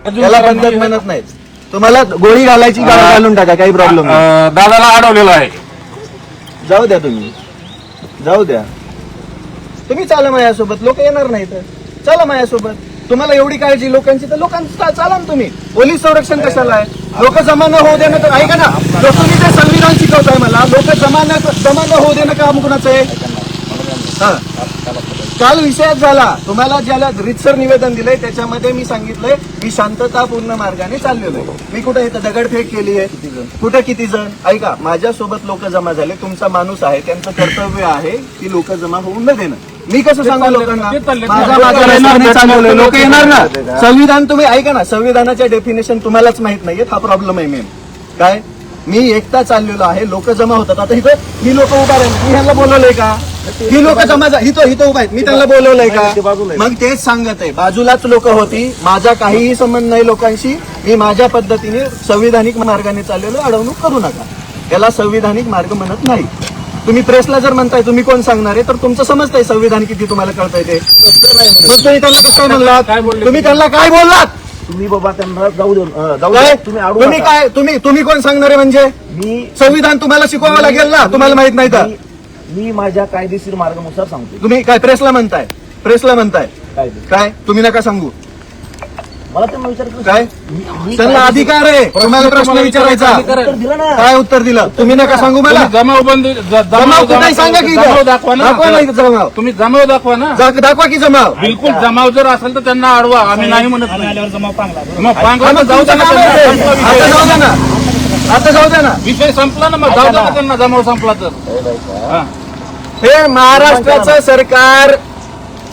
त्याला बंधक म्हणत नाही. तुम्हाला गोळी घालायची गाळ घालून टाका, काही प्रॉब्लेम नाही. दादाला अडवलेलं आहे. जाऊ द्या, तुम्ही जाऊ द्या, तुम्ही चाला माझ्यासोबत. लोक येणार नाही तर चला माझ्यासोबत. तुम्हाला एवढी काळजी लोकांची तर लोकांचा चाला ना तुम्ही. पोलीस संरक्षण कशाला आहे? लोक जमा न होऊ देणं तर ऐका ना, तुम्ही ते संविधान शिकवताय मला. लोक जमा न होऊ देणं काम कुणाचं आहे? काल विषयात झाला, तुम्हाला ज्याला रितसर निवेदन दिलंय त्याच्यामध्ये मी सांगितलंय मी शांततापूर्ण मार्गाने चाललेलो आहे. मी कुठे इथं दगडफेक केली आहे? कुठे किती जण? ऐका, माझ्यासोबत लोक जमा झाले, तुमचा माणूस आहे, त्यांचं कर्तव्य आहे की लोक जमा होऊन न देणं. मी कसं सांगू लोकांना? माझा रस्त्याने चालवलंय, लोक येणार ना. संविधान तुम्ही ऐका ना, संविधानाच्या डेफिनेशन तुम्हालाच माहित नाहीये, हा प्रॉब्लेम आहे मेन. काय मी एकटा चाललेलो आहे, लोक जमा होतात. आता इथं ही लोक उभा राहील, मी ह्यांना बोलवलंय का? ही लोक जमा इथं उभा आहेत, मी त्यांना बोलवलंय का? मग तेच सांगत आहे, बाजूलाच लोक होती, माझा काहीही संबंध नाही लोकांशी. मी माझ्या पद्धतीने संविधानिक मार्गाने चाललेलो, अडवणूक करू नका. याला संविधानिक मार्ग म्हणत नाही. तुम्ही प्रेसला जर म्हणताय तुम्ही कोण सांगणार आहे, तर तुमचं समजतंय संविधान किती तुम्हाला कळतंय ते. मग तुम्ही त्यांना कसं म्हणलात? तुम्ही त्यांना काय बोललात? तुम्ही बाबा त्यांना जाऊ काय? तुम्ही नका. काय तुम्ही कोण सांगणार आहे? म्हणजे मी संविधान तुम्हाला शिकवावं लागेल ना, तुम्हाला माहित नाही तर. मी माझ्या कायदेशीर मार्गानुसार सांगतो. तुम्ही काय प्रेसला म्हणताय? काय काय तुम्ही नका सांगू. मला त्यांना विचारायचं काय मी त्यांना अधिकार आहे तुम्हाला प्रश्न विचारायचा. उत्तर दिलं ना. काय उत्तर दिलं? तुम्ही नका सांगू मला. जमावबंदी जमाव कुठे सांगा की जमाव दाखवा ना. दाखवा नाही जमाव. तुम्ही जमाव दाखवा ना. दाखवा की जमाव. बिलकुल जमाव जर असेल तर त्यांना अडवा, आम्ही नाही म्हणत नाही. मग पांगला आता जाऊ द्या ना त्यांना. आता जाऊ द्या ना, आता जाऊ द्या ना. विषय संपला ना, मग जाऊ द्या ना त्यांना, जमाव संपला तर. हा. हे महाराष्ट्राचं सरकार,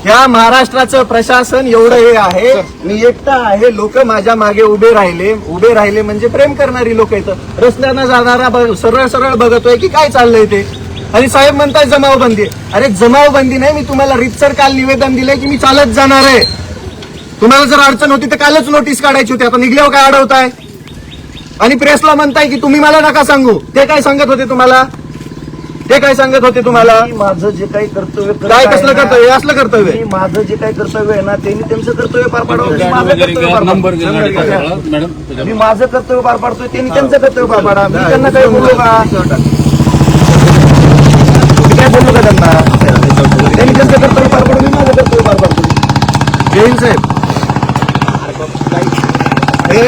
ह्या महाराष्ट्राचं प्रशासन एवढं हे आहे. मी एकटा आहे, लोक माझ्या मागे उभे राहिले म्हणजे प्रेम करणारी लोक येतं. रस्त्यानं जाणारा सरळ सरळ बघतोय की काय चाललंय ते. आणि साहेब म्हणताय जमावबंदी. अरे जमावबंदी नाही, मी तुम्हाला रितसर काल निवेदन दिलंय की मी चालत जाणार आहे. तुम्हाला जर अडचण होती तर कालच नोटीस काढायची होती, आता निघल्यावर काय अडवताय? आणि प्रेसला म्हणताय की तुम्ही मला नका सांगू. ते काय सांगत होते तुम्हाला? माझं जे काही कर्तव्य काय कसलं कर्तव्य? असलं कर्तव्य मी माझं जे काही कर्तव्य आहे ना, त्यांनी त्यांचं कर्तव्य पार पाडावं. मी माझं कर्तव्य पार नंबर पाडतो. मॅडम मी माझं कर्तव्य पार पाडतोय, त्यांनी त्यांचं कर्तव्य पार पाडा. मी त्यांना काही बोललो का? मी काय बोललो का त्यांना? त्यांनी त्यांचं कर्तव्य पार पाडून मी माझं कर्तव्य पार पाडतो. जैन साहेब, हे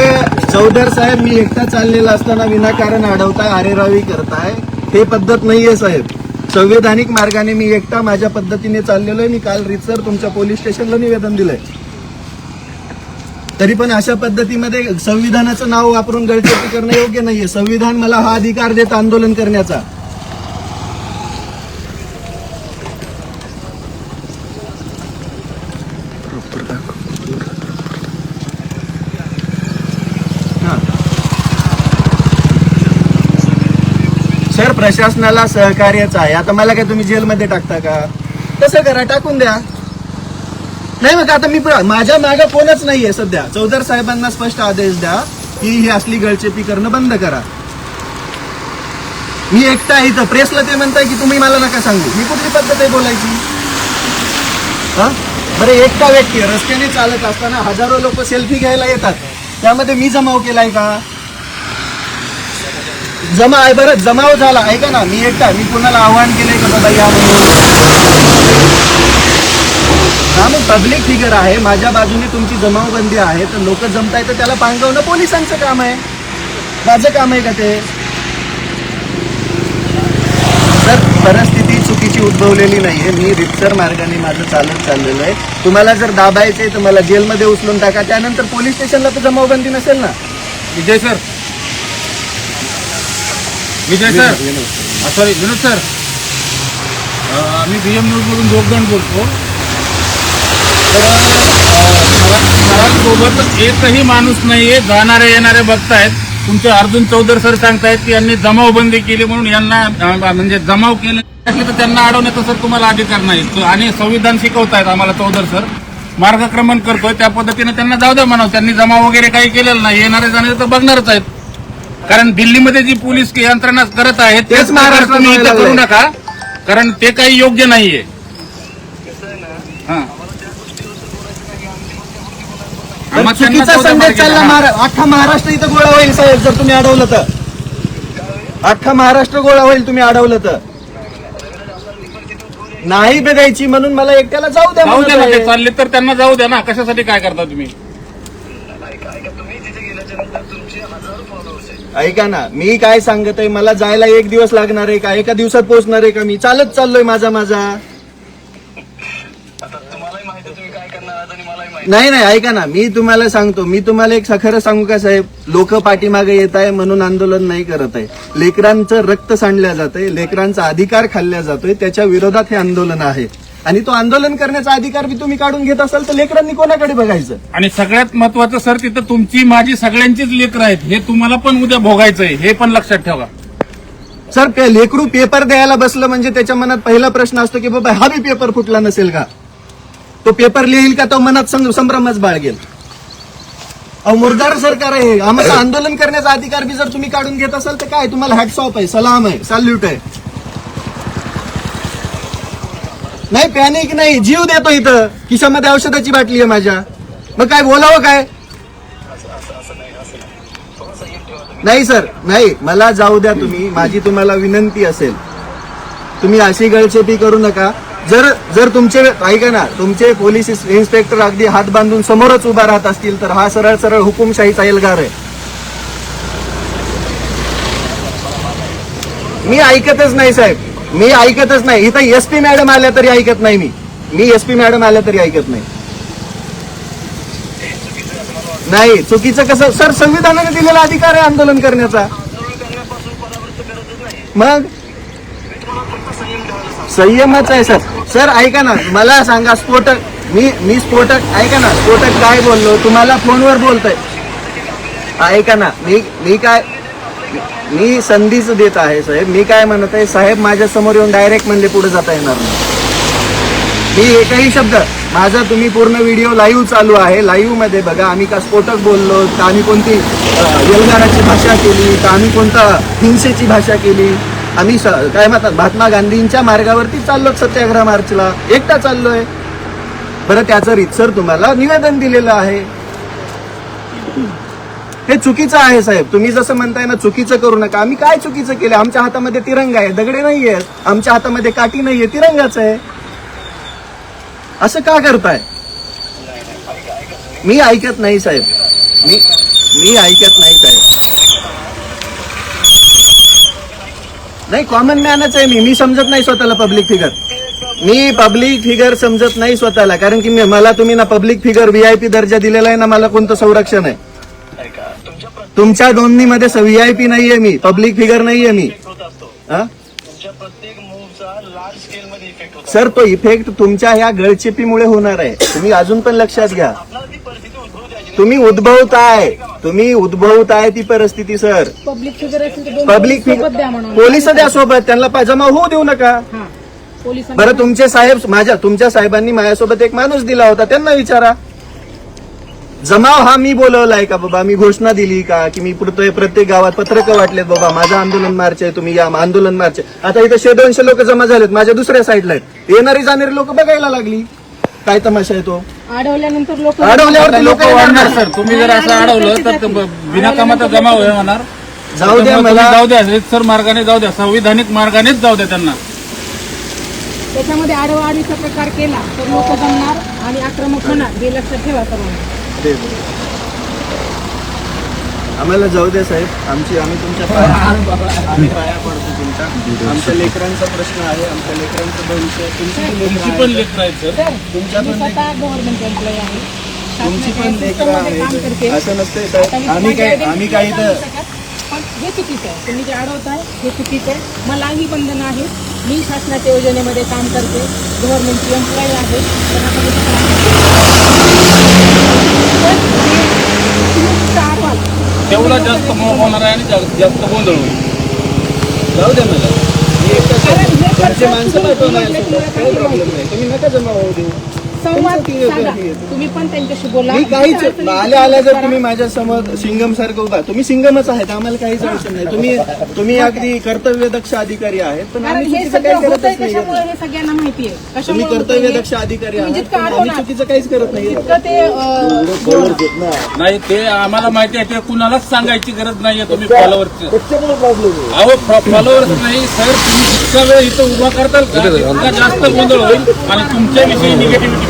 चौधर साहेब, मी एकटा चाललेला असताना विनाकारण अडवताय, अरेरावी करताय, हे पद्धत नाहीये साहेब. संवैधानिक मार्गाने मी एकटा माझ्या पद्धतीने चाललेलो आहे. मी काल रितसर तुमच्या पोलीस स्टेशनला निवेदन दिलंय. तरी पण अशा पद्धतीमध्ये संविधानाचं नाव वापरून गळचेपी करणं योग्य नाहीये. संविधान मला हा अधिकार देत आंदोलन करण्याचा. सर, प्रशासनाला सहकार्यच आहे. आता मला काय तुम्ही जेलमध्ये टाकता का? तसं करा, टाकून द्या. नाही मग आता मी माझ्या मागे कोणच नाहीये सध्या. चौधर साहेबांना स्पष्ट आदेश द्या की ही असली गळचेपी करणं बंद करा. मी एकटा आहे इथं. प्रेसला ते म्हणताय की तुम्ही मला नका सांगू. मी कुठली पद्धत आहे बोलायची? हा, बरं, एकटा व्यक्ती रस्त्याने चालत असताना हजारो लोक सेल्फी घ्यायला येतात, त्यामध्ये मी जमाव केलाय का? बरं, जमाव झाला, ऐका ना, मी एकटा, मी कोणाला आव्हान केलंय का बाबा या म्हणून? हा, मग पब्लिक फिगर आहे, माझ्या बाजूने तुमची जमावबंदी आहे, तर लोक जमताय तर त्याला पांगवणं पोलिसांचं काम आहे, माझं काम आहे का ते? तर परिस्थिती चुकीची उद्भवलेली नाहीये. मी रितसर मार्गाने माझं चालत चाललेलं आहे. तुम्हाला जर दाबायचंय तर मला जेलमध्ये उचलून टाका, त्यानंतर पोलीस स्टेशनला तर जमावबंदी नसेल ना. विजय सर, सॉरी विनोद सर, मी बीएम न्यूज मधून जोगदंड बोलतो. तर सोबत एकही माणूस नाहीये, जाणारे येणारे बघतायत. तुमचे अर्जुन चौधर सर सांगतायत की यांनी जमावबंदी केली म्हणून यांना म्हणजे जमाव केले तर त्यांना अडवण्याचा सर तुम्हाला अधिकार नाही. आणि संविधान शिकवतायत आम्हाला चौधर सर, मार्गक्रमण करतोय त्या पद्धतीने त्यांना जाऊ द्या म्हणावं. त्यांनी जमाव वगैरे काही केलेलं नाही, येणारे जाणारे तर बघणारच आहेत. कारण दिल्लीमध्ये जी पोलीस यंत्रणा करत आहे तेच महाराष्ट्र तुम्ही इथं करू नका, कारण ते काही योग्य नाहीये. तर मग त्यांना चुकीचा 14 संदेश मार्गी चालला. द्या. अख्खा महाराष्ट्र इथं गोळा होईल साहेब जर तुम्ही अडवलं तर. अख्खा महाराष्ट्र गोळा होईल तुम्ही अडवलं तर. नाही बघायची म्हणून मला एकट्याला जाऊ द्या जाऊ द्या ना, म्हणत ते आहे. चालले तर त्यांना जाऊ द्या ना. कशासाठी काय करता तुम्ही? ऐका ना, मी काय सांगत आहे, मला जायला 1 दिवस लागणार आहे का? एका दिवसात पोहोचणार आहे का? मी चालत चाललोय माझा. नाही ऐका ना, मी तुम्हाला सांगतो, मी तुम्हाला एक खरं सांगू का साहेब, लोक पाठीमागे येत आहे म्हणून आंदोलन नाही करत आहे. लेकरांचं रक्त सांडल्या जात आहे, लेकरांचा अधिकार खाल्ल्या जातोय, त्याच्या विरोधात हे आंदोलन आहे. आणि तो आंदोलन करण्याचा अधिकार बी तुम्ही काढून घेत असाल तर लेकरांनी कोणाकडे बघायचं? आणि सगळ्यात महत्वाचं सर, तिथं तुमची माझी सगळ्यांचीच लेकरं आहेत. हे तुम्हाला पण उद्या भोगायचंय, हे पण लक्षात ठेवा. सर, ते लेकरू पेपर द्यायला बसलं म्हणजे त्याच्या मनात पहिला प्रश्न असतो की बाबा हा बी पेपर फुटला नसेल का? तो पेपर लिहिल का? तो मनात संभ्रमच बाळगेल. अहो, मुर्दार सरकार आहे. आम्हाला आंदोलन करण्याचा अधिकार बी जर तुम्ही काढून घेत असाल तर काय, तुम्हाला हॅट्स ऑफ आहे, सलाम आहे, सॅल्यूट आहे. नाही पॅनिक नाही, जीव देतो इथं. खिशामध्ये औषधाची बाटली आहे माझ्या. मग काय बोलावं काय? नाही सर, नाही, मला जाऊ द्या तुम्ही. माझी तुम्हाला विनंती असेल, तुम्ही अशी गळचेपी करू नका. जर तुमचे, ऐका ना, तुमचे पोलीस इन्स्पेक्टर अगदी हात बांधून समोरच उभा राहत असतील तर हा सरळ सरळ हुकुमशाहीचा एल्गार आहे. मी ऐकतच नाही साहेब, मी ऐकतच नाही. इथं एसपी मॅडम आल्या तरी ऐकत नाही. मी एसपी मॅडम आल्या तरी ऐकत नाही. नाही, चुकीचं कसं सर? संविधानाने दिलेला अधिकार आहे आंदोलन करण्याचा. मग संयमच आहे सर. ऐका ना, मला सांगा, स्फोटक, मी स्फोटक, ऐका ना, स्फोटक काय बोललो? तुम्हाला फोनवर बोलतोय. ऐका ना, मी संधीच देत आहे साहेब. मी काय म्हणत आहे, साहेब माझ्या समोर येऊन डायरेक्ट म्हणले पुढे जाता येणार नाही. मी एकही शब्द माझा, तुम्ही पूर्ण व्हिडिओ लाईव्ह चालू आहे, लाईव्ह मध्ये बघा. आम्ही का स्फोटक बोललो, का आम्ही कोणती एल्गाराची भाषा केली, का आम्ही कोणता हिंसेची भाषा केली? आम्ही काय म्हणतात, महात्मा गांधींच्या मार्गावरती चाललो, सत्याग्रह मार्चला एकटा चाललोय. बरं, त्याचं रीतसर तुम्हाला निवेदन दिलेलं आहे. हे चुकीचं आहे साहेब. तुम्ही जसं म्हणताय ना, चुकीचं करू नका. आम्ही काय चुकीचं केलं? आमच्या हातामध्ये तिरंगा आहे, दगडे नाहीये. आमच्या हातामध्ये काठी नाहीये, तिरंगाच आहे. असं का करताय? मी ऐकत नाही साहेब. मी ऐकत नाही साहेब. नाही, कॉमन मॅनच आहे मी समजत नाही स्वतःला पब्लिक फिगर. मी पब्लिक फिगर समजत नाही स्वतःला, कारण की मला तुम्ही ना पब्लिक फिगर व्हीआयपी दर्जा दिलेला आहे ना, मला कोणतं संरक्षण आहे? तुमच्या नोंदणीमध्ये व्हीआयपी नाहीये, मी पब्लिक फिगर नाहीये मी. सर, तो इफेक्ट तुमच्या ह्या गळचेपीमुळे होणार आहे. तुम्ही अजून पण लक्षात घ्या. तुम्ही उद्भवताय ती परिस्थिती सर. पब्लिक पोलिस द्या सोबत, त्यांना जमा होऊ देऊ नका. बरं, तुमच्या साहेबांनी माझ्यासोबत एक माणूस दिला होता, त्यांना विचारा. जमाव हा मी बोलवलाय का बाबा? मी घोषणा दिली का की मी प्रत्येक गावात पत्रकं वाटलेत बाबा माझं आंदोलन मार्च आहे, तुम्ही या आंदोलन मार्च आहे. आता इथं 100-200 लोक जमा झालेत माझ्या दुसऱ्या साईडला आहेत. येणारी जाणारी लोक बघायला लागली. काय तमाशा आहे तो? अडवल्यावरती लोक वाढणार सर. तुम्ही जर असं अडवलं तर विनाकामाचा जमाव होणार. जाऊ द्या मला, जाऊ द्या, सर मार्गाने जाऊ द्या, संविधानिक मार्गानेच जाऊ द्या त्यांना. त्याच्यामध्ये आडवाडीचा प्रकार केला तर लोक जमणार आणि आक्रमक होणार, हे लक्षात ठेवा सर्वांना. आम्हाला जाऊ द्या साहेब. आम्ही तुमच्या पाया पडतो तुमच्या. आमच्या लेकरांचा प्रश्न आहे, आमच्या लेकरांचं भविष्य. तुमची पण लेकरं आहेत सर. तुमच्या पण स्वतः गव्हर्नमेंट एम्प्लॉई आहे, तुमची पण शासनाच्या लेकरं system मध्ये काम करते. आहेत. असं नसतंय आता साहेब. मी आम्ही काही तर पण हे चुकीचं आहे. तुम्ही जे अडवताय हे चुकीचं आहे. मलाही बंधन आहे. मी शासनाच्या योजनेमध्ये काम करते, गव्हर्नमेंटची एम्प्लॉई आहे. तेवढा जास्त मोह होणार आहे आणि जास्त गोंधळ होईल. जाऊ द्या मला. मी एकटाच आहे. घरचे माणसं पाठवणार सोबत, काही प्रॉब्लेम नाही. तुम्ही नका जमा होऊ देऊ. संवाद ठीक आहे, साधा. ठीक आहे. तुम्ही पण त्यांच्याशी बोला. मी काहीच जिथे अडचणी आल्या आल्या जर करा. तुम्ही माझ्या समोर सिंगम सारखं उभा, तुम्ही सिंगमच आहेत, आम्हाला काहीच अडचण नाही. तुम्ही अगदी कर्तव्यदक्ष अधिकारी आहेत, पण कारण आम्ही हे चुकीचं सगळं काही करतच होतंय नाही. कशामुळे हे सगळ्यांना माहिती आहे. तुम्ही कशामुळे होतंय हे? कर्तव्यदक्ष अधिकारी तुम्ही आहात, जितकं पण आम्ही अडवणार, चुकीचं काहीच करत नाही. तितकं ते नाही ते आम्हाला माहिती आहे ते कुणालाच सांगायची गरज नाहीये. तुम्ही फॉलोअर्स त्याच्यामुळे प्रॉब्लेम आहे. अहो फॉलोअर्स नाही सर, तुम्ही जितका वेळ इथं उभा करताल का तितका जास्त गोंधळ होईल आणि तुमच्याविषयी निगेटिव्हिटी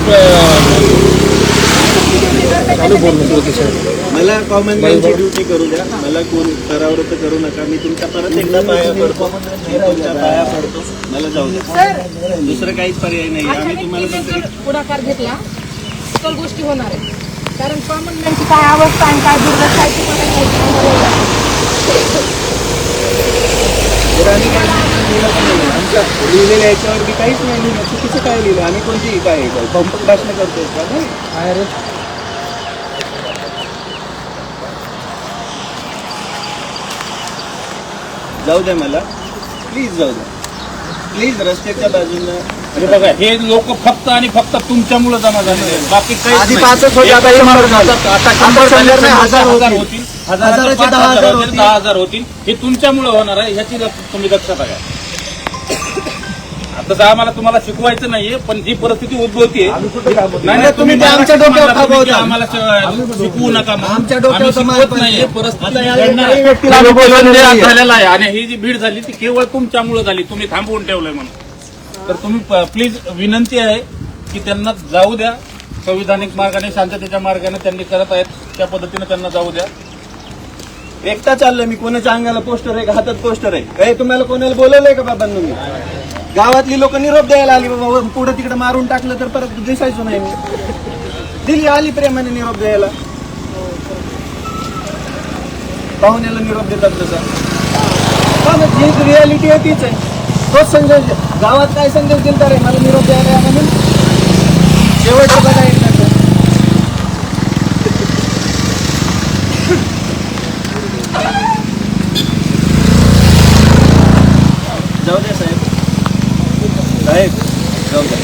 मला कॉमन मॅनची ड्युटी करू द्या, मला कोण करावं तर करू नका. मी तुमच्या परत एकदा पाया पडतो, मी तुमच्या पाया पडतो, मला जाऊ द्या. सर दुसरं काहीच पर्याय नाही. अशा आम्ही तुम्हाला व्यक्तीने जर पुढाकार घेतला तर गोष्टी होणार आहेत. कारण कॉमन मॅनची काय अवस्था आणि काय दुर्दशा आहे ती मला माहिती. आमच्या लिहिलेल्या याच्यावर बी काहीच नाही लिहिलं. चुकीचं काय लिहिलं? आम्ही कोणती काय पंपक भाषण करतोय का? नाही. जाऊ द्या, मला प्लीज जाऊ द्या, प्लीज. रस्त्याच्या बाजूला बघा, हे लोक फक्त आणि फक्त तुमच्यामुळे जमा झालेले आहेत. बाकी आधी काही पाचच होते, आता 100 झाले. आता 100 नाही, 1000 होतील. होतील. हजाराचे 10,000 10,000 होतील, होतील. 10,000 होतील. हे तुमच्यामुळे होणार आहे, ह्याची तुम्ही लक्षात घ्या. तसं आम्हाला तुम्हाला शिकवायचं नाहीये, पण जी परिस्थिती उद्भवतीये नाही, तुम्ही ते आमच्या डोक्यावर थांबवता. आम्हाला शिकवू नका म्हणून. आमच्या डोक्यावर आम्ही शिकवत मारपण नाहीये. आहे. परिस्थिती आता या घडणार एकाही आहे. व्यक्तीला आम्ही बोलवलं बोलवलं नाहीये. झालेलं आहे आणि ही जी भीड झाली ती केवळ तुमच्यामुळे झाली. तुम्ही थांबवून ठेवलंय म्हणून. तर तुम्ही प्लीज विनंती आहे की त्यांना जाऊ द्या. संविधानिक मार्गाने, शांततेच्या मार्गाने त्यांनी करत आहेत त्या पद्धतीने त्यांना जाऊ द्या. एकटा चाललोय मी. कोणाच्या अंगाला पोस्टर आहे का हातात पोस्टर आहे? काही तुम्हाला कोणाला बोलवलंय का बाबांना? मी गावातली लोक निरोप द्यायला आली, बाबा पुढे तिकडे मारून टाकलं तर परत दिसायचो नाही. मी दिली, आली प्रेमाने निरोप द्यायला. पाहुण्याला निरोप देतात तसा. जी रियालिटी आहे तीच आहे. तोच संदेश गावात काय संदेश दिलता रे मला निरोप द्यायला या म्हणून? शेवटचं बघा एकदा. जाऊ द्या साहेब, जाऊ द्या.